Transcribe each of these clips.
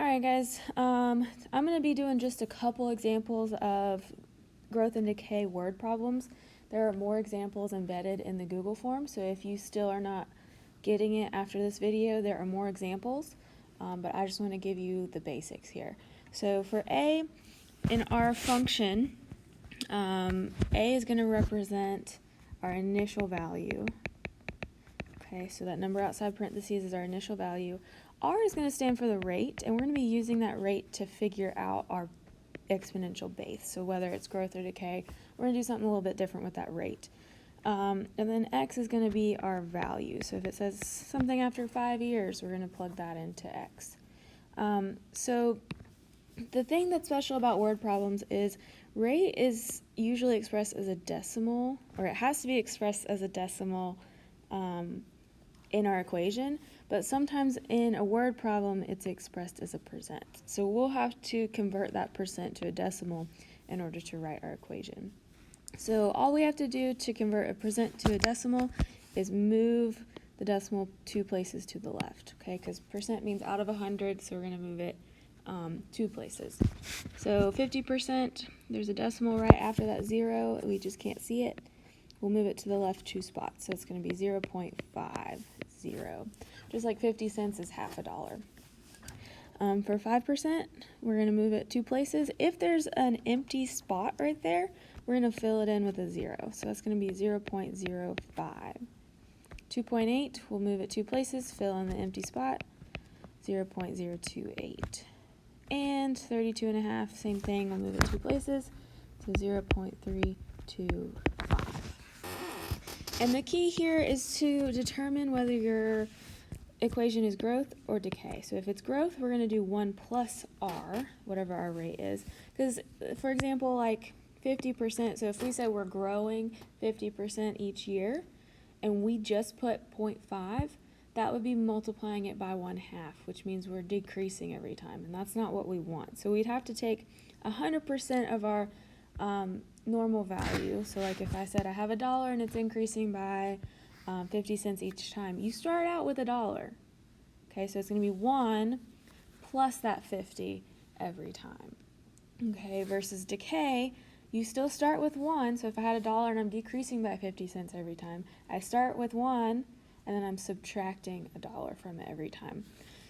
Alright guys, I'm going to be doing just a couple examples of growth and decay word problems. There are more examples embedded in the Google form, so if you still are not getting it after this video, there are more examples, but I just want to give you the basics here. So for A, in our function, A is going to represent our initial value. Okay, so that number outside parentheses is our initial value. R is going to stand for the rate, and we're going to be using that rate to figure out our exponential base. So whether it's growth or decay, we're going to do something a little bit different with that rate. And then X is going to be our value. So if it says something after 5 years, we're going to plug that into X. So the thing that's special about word problems is rate is usually expressed as a decimal, or it has to be expressed as a decimal in our equation, but sometimes in a word problem it's expressed as a percent. So we'll have to convert that percent to a decimal in order to write our equation. So all we have to do to convert a percent to a decimal is move the decimal 2 places to the left, okay? Because percent means out of 100, so we're going to move it 2 places. So 50%, there's a decimal right after that 0, we just can't see it. We'll move it to the left 2 spots, so it's going to be 0.50. Just like 50 cents is half a dollar. For 5%, we're going to move it 2 places. If there's an empty spot right there, we're going to fill it in with a 0. So that's going to be 0.05. 2.8, we'll move it 2 places, fill in the empty spot, 0.028. And 32.5, same thing, we'll move it 2 places to 0.325. And the key here is to determine whether your equation is growth or decay. So if it's growth, we're going to do 1 plus r, whatever our rate is. Because, for example, like 50%, so if we said we're growing 50% each year, and we just put 0.5, that would be multiplying it by 1/2, which means we're decreasing every time, and that's not what we want. So we'd have to take 100% of our normal value. So like if I said I have $1 and it's increasing by 50 cents each time, you start out with $1. Okay, so it's going to be 1 plus that 50 every time. Okay, versus decay, you still start with 1. So if I had $1 and I'm decreasing by 50 cents every time, I start with 1 and then I'm subtracting $1 from it every time.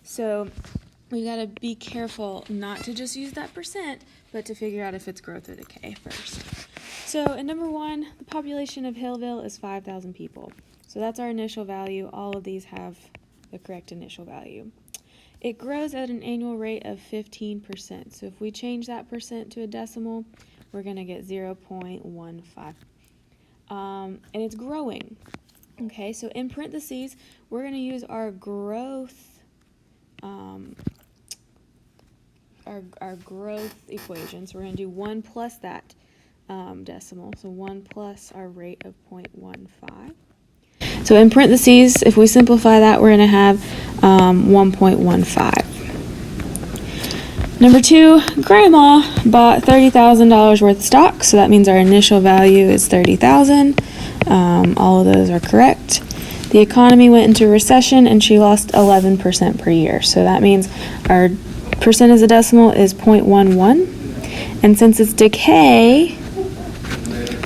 So we got to be careful not to just use that percent, but to figure out if it's growth or decay first. So in number 1, the population of Hillville is 5,000 people. So that's our initial value. All of these have the correct initial value. It grows at an annual rate of 15%. So if we change that percent to a decimal, we're going to get 0.15. And it's growing. Okay, so in parentheses, we're going to use our growth our growth equation. So we're going to do 1 plus that decimal. So 1 plus our rate of 0.15. So in parentheses, if we simplify that, we're going to have 1.15. Number 2, Grandma bought $30,000 worth of stock. So that means our initial value is $30,000. All of those are correct. The economy went into recession and she lost 11% per year. So that means our percent as a decimal is 0.11. And since it's decay,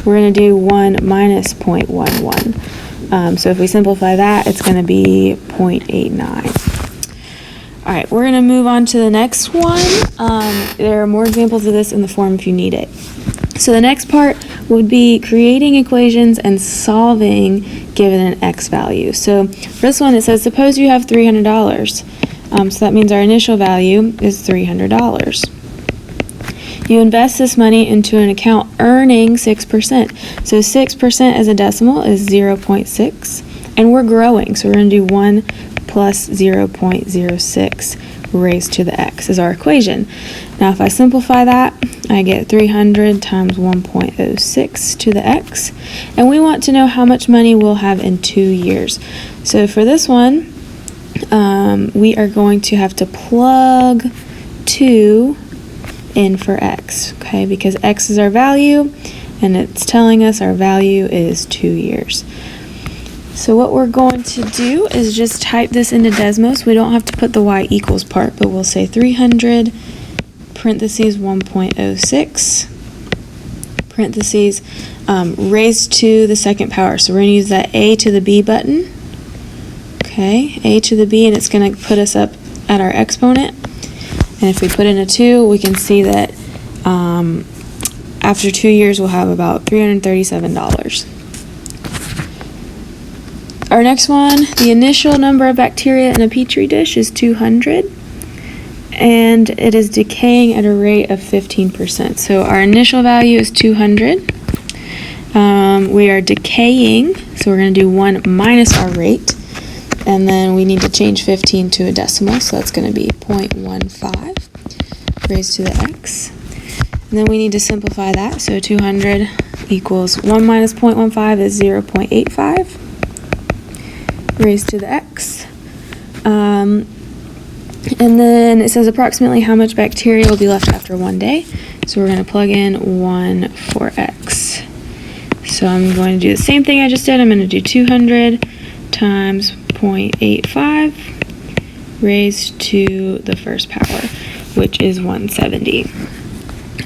we're going to do 1 minus 0.11. So if we simplify that, it's going to be 0.89. All right, we're going to move on to the next one. There are more examples of this in the form if you need it. So the next part would be creating equations and solving given an x value. So for this one, it says, suppose you have $300. So that means our initial value is $300. You invest this money into an account earning 6%. So 6% as a decimal is 0.6. And we're growing, so we're going to do 1 plus 0.06 raised to the x is our equation. Now if I simplify that, I get 300 times 1.06 to the x. And we want to know how much money we'll have in 2 years. So for this one, we are going to have to plug 2 in for x, okay, because x is our value and it's telling us our value is 2 years. So what we're going to do is just type this into Desmos. We don't have to put the y equals part, but we'll say 300 parentheses 1.06 parentheses raised to the second power. So we're going to use that a to the b button. Okay, a to the b, and it's going to put us up at our exponent. And if we put in a 2, we can see that after 2 years we'll have about $337. Our next one, the initial number of bacteria in a petri dish is 200, and it is decaying at a rate of 15%. So our initial value is 200. We are decaying, so we're going to do 1 minus our rate, and then we need to change 15 to a decimal, so that's going to be 0.15 raised to the x. And then we need to simplify that, so 200 equals 1 minus 0.15 is 0.85 raised to the x. And then it says approximately how much bacteria will be left after 1 day. So we're going to plug in 1 for x. So I'm going to do the same thing I just did. I'm going to do 200 times 0.85 raised to the first power, which is 170.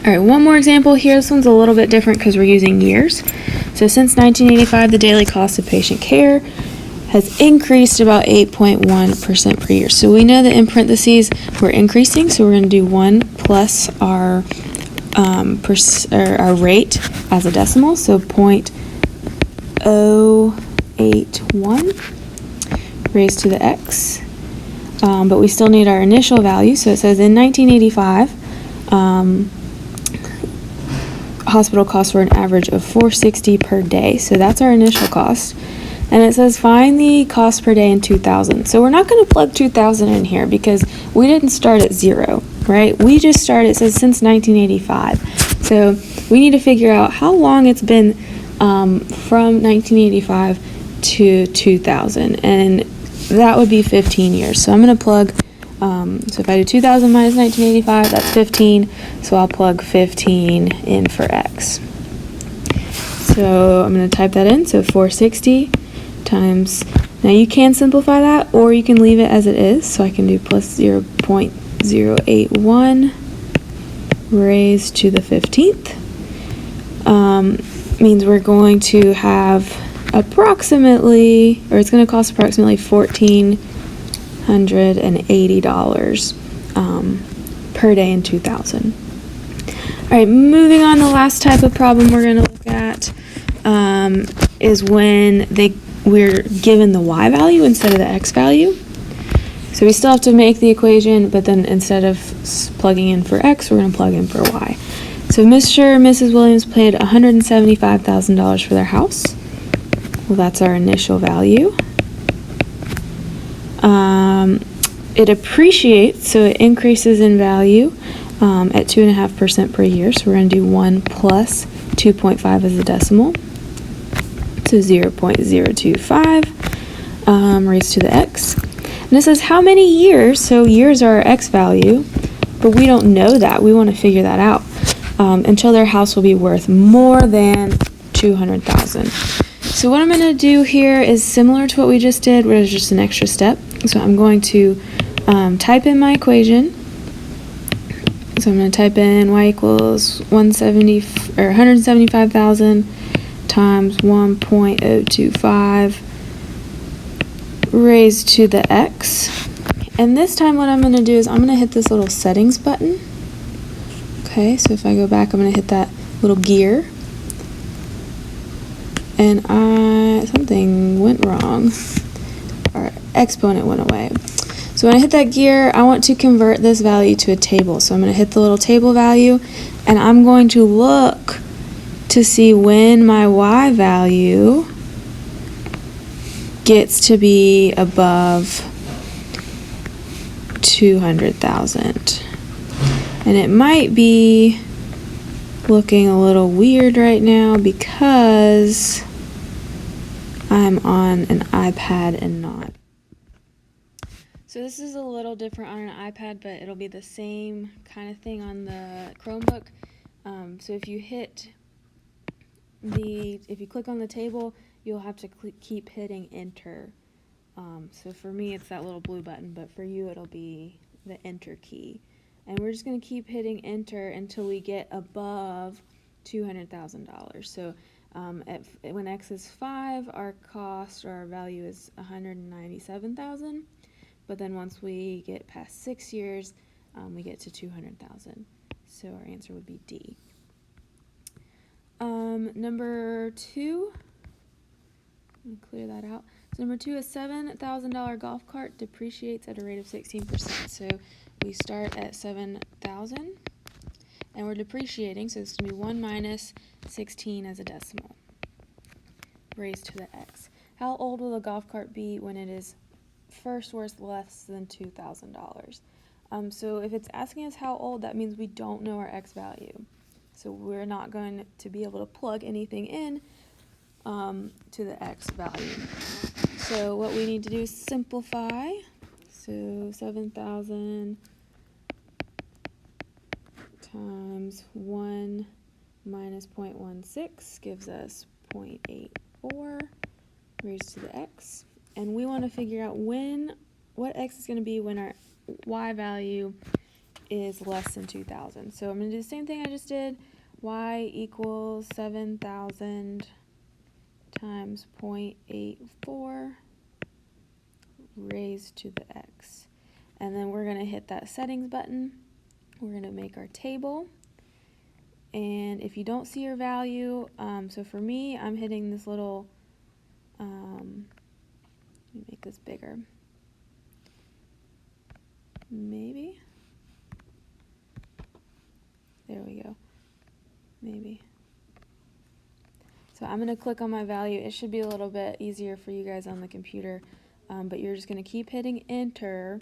All right, one more example here. This one's a little bit different because we're using years. So since 1985, the daily cost of patient care has increased about 8.1% per year. So we know that in parentheses we're increasing, so we're going to do 1 plus our rate as a decimal, so 0.081 raised to the x. But we still need our initial value, so it says in 1985, hospital costs were an average of $460 per day, so that's our initial cost. And it says find the cost per day in 2000. So we're not going to plug 2000 in here because we didn't start at 0, right? We just started, it says since 1985. So we need to figure out how long it's been from 1985 to 2000. And that would be 15 years. So I'm going to plug, so if I do 2000 minus 1985, that's 15. So I'll plug 15 in for x. So I'm going to type that in. So 460 times, now you can simplify that or you can leave it as it is, so I can do plus 0.081 raised to the 15th. Means we're going to have approximately, or it's going to cost approximately $1,480 per day in 2000. All right, moving on, the last type of problem we're going to look at is when we're given the y value instead of the x value. So we still have to make the equation, but then instead of plugging in for x, we're going to plug in for y. So Mr. and Mrs. Williams paid $175,000 for their house. Well, that's our initial value. It appreciates, so it increases in value at 2.5% per year. So we're going to do 1 plus 2.5 as a decimal. So 0.025 raised to the x. And it says how many years, so years are our x value, but we don't know that. We want to figure that out until their house will be worth more than $200,000. So what I'm going to do here is similar to what we just did, but it's just an extra step. So I'm going to type in my equation. So I'm going to type in y equals 175,000 times 1.025 raised to the x. And this time what I'm going to do is I'm going to hit this little settings button. Okay, so if I go back, I'm going to hit that little gear. And something went wrong. Our exponent went away. So when I hit that gear, I want to convert this value to a table. So I'm going to hit the little table value, and I'm going to look to see when my y value gets to be above 200,000. And it might be looking a little weird right now because I'm on an iPad and not. So this is a little different on an iPad, but it'll be the same kind of thing on the Chromebook. So if you click on the table, you'll have to keep hitting enter. So for me, it's that little blue button, but for you, it'll be the enter key. And we're just going to keep hitting enter until we get above $200,000. So when x is 5, our cost or our value is $197,000. But then once we get past 6 years, we get to $200,000. So our answer would be D. Number 2, I'm going to clear that out. So number 2, a $7,000 golf cart depreciates at a rate of 16%. So we start at 7,000 and we're depreciating, so it's going to be 1 minus 16 as a decimal, raised to the x. How old will the golf cart be when it is first worth less than $2,000? So if it's asking us how old, that means we don't know our x value. So we're not going to be able to plug anything in to the x value. So what we need to do is simplify. So 7,000 times 1 minus 0.16 gives us 0.84 raised to the x. And we want to figure out what x is going to be when our y value is less than 2,000. So I'm going to do the same thing I just did. Y equals 7,000 times 0.84 raised to the x. And then we're going to hit that settings button. We're going to make our table. And if you don't see your value, so for me, I'm hitting this little, let me make this bigger. Maybe. There we go. Maybe. So I'm going to click on my value. It should be a little bit easier for you guys on the computer, but you're just going to keep hitting enter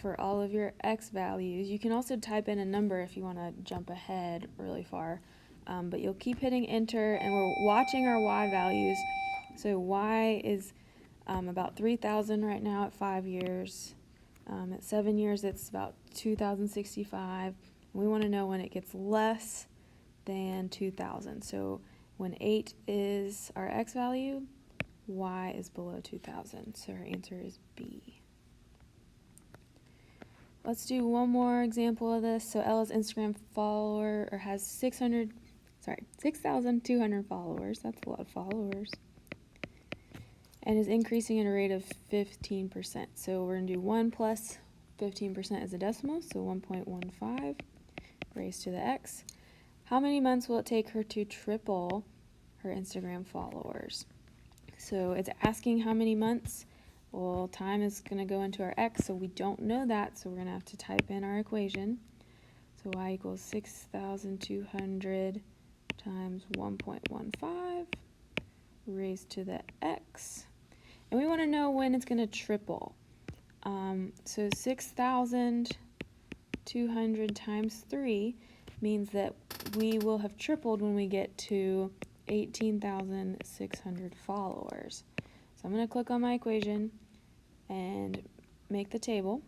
for all of your x values. You can also type in a number if you want to jump ahead really far, but you'll keep hitting enter, and we're watching our y values. So y is about 3,000 right now at 5 years. At 7 years, it's about 2,065. We want to know when it gets less than 2,000. So when 8 is our x value, y is below 2,000. So our answer is B. Let's do one more example of this. So Ella's Instagram follower has 6,200 followers. That's a lot of followers. And is increasing at a rate of 15%. So we're going to do 1 plus 15% as a decimal, so 1.15 raised to the x. How many months will it take her to triple her Instagram followers? So it's asking how many months. Well, time is going to go into our x, so we don't know that, so we're going to have to type in our equation. So y equals 6,200 times 1.15 raised to the x. And we want to know when it's going to triple. So 6,200 times 3 means that we will have tripled when we get to 18,600 followers. So I'm going to click on my equation and make the table.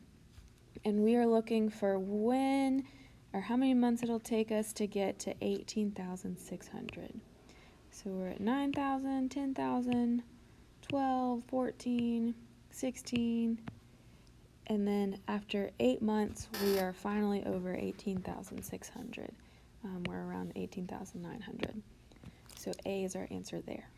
And we are looking for when or how many months it'll take us to get to 18,600. So we're at 9,000, 10,000, 12, 14, 16, and then after 8 months, we are finally over 18,600. We're around 18,900. So A is our answer there.